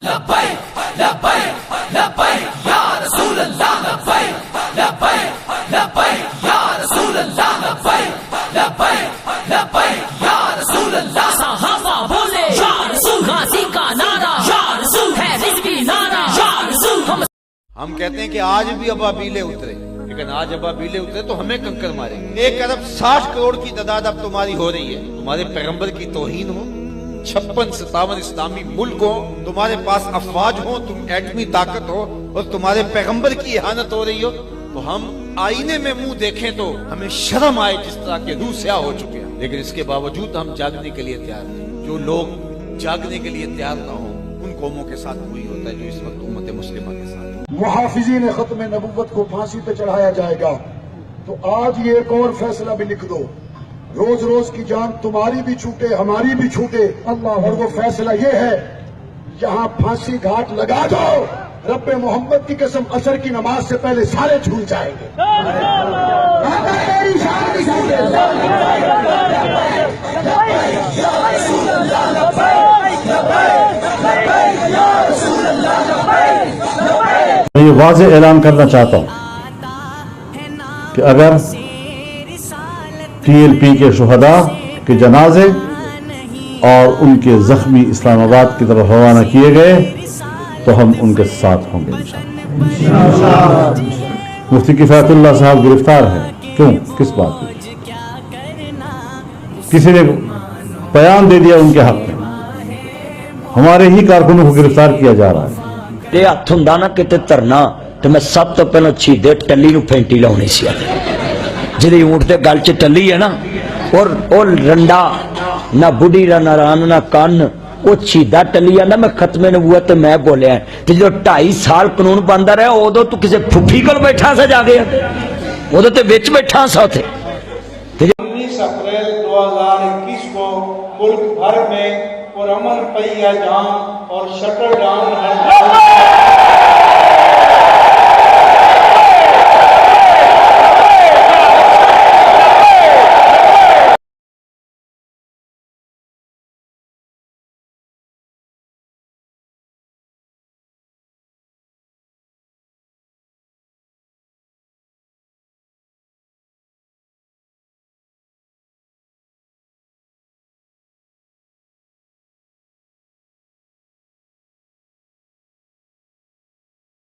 لبیک لبیک لبیک یا رسول اللہ لبیک لبیک لبیک یا رسول اللہ لبیک لبیک لبیک یا رسول اللہ صحابہ بولے یا رسول، غازی کا نعرہ یا رسول ہے رزقی نعرہ یا رسول۔ ہم کہتے ہیں کہ آج بھی ابابیلے اترے، لیکن آج ابابیلے اترے تو ہمیں کنکر مارے۔ 1,60,60,000,000 کی تعداد اب تمہاری ہو رہی ہے، تمہارے پیغمبر کی توہین ہو، 56-57 اسلامی ملک ہو، تمہارے پاس افواج ہو، تم ایٹمی طاقت ہو اور تمہارے پیغمبر کی اہانت ہو رہی ہو، تو ہم آئینے میں منہ دیکھیں تو ہمیں شرم آئے جس طرح کے روح سیاہ ہو چکے ہیں، لیکن اس کے باوجود ہم جاگنے کے لیے تیار ہیں۔ جو لوگ جاگنے کے لیے تیار نہ ہوں ان قوموں کے ساتھ وہی ہوتا ہے جو اس وقت امت مسلمہ کے ساتھ۔ محافظین ختم نبوت کو پھانسی پہ چڑھایا جائے گا، تو آج یہ ایک اور فیصلہ بھی لکھ دو، روز روز کی جان تمہاری بھی چھوٹے ہماری بھی چھوٹے، اور وہ فیصلہ یہ ہے یہاں پھانسی گھاٹ لگا دو، رب محمد کی قسم عصر کی نماز سے پہلے سارے جھول جائیں گے۔ میں یہ واضح اعلان کرنا چاہتا ہوں کہ اگر TLP کے شہداء کے جنازے اور ان کے زخمی اسلام آباد کی طرف روانہ کیے گئے تو ہم ان کے ساتھ ہوں گے انشاءاللہ۔ مفتی کفایت اللہ صاحب گرفتار ہیں، کیوں؟ کس بات پہ؟ کسی نے بیان دے دیا ان کے حق میں، ہمارے ہی کارکنوں کو گرفتار کیا جا رہا ہے۔ یہ ہاتھ ہوں نا کتے ترنا تو میں سب تو پہلے چھیدے ٹلی نو پھینٹی لاؤنی سی، جی اونٹ دے گل چ ٹلی ہے نا، اور رنڈا نہ بڑھی نہ ران نہ کن، وہ چھیدا ٹلی ہے نا۔ میں ختم نبوت میں بولیا ہے تو جو 2.5 سال قانون بنتا رہا ادو تو کسی پھوپھی کو بیٹھا سا جا گیا، ادو تو بچ بیٹھا سا اتنے۔ 19 اپریل 2021 کو ملک بھر میں پرامن پہیا جام اور شٹر ڈاؤن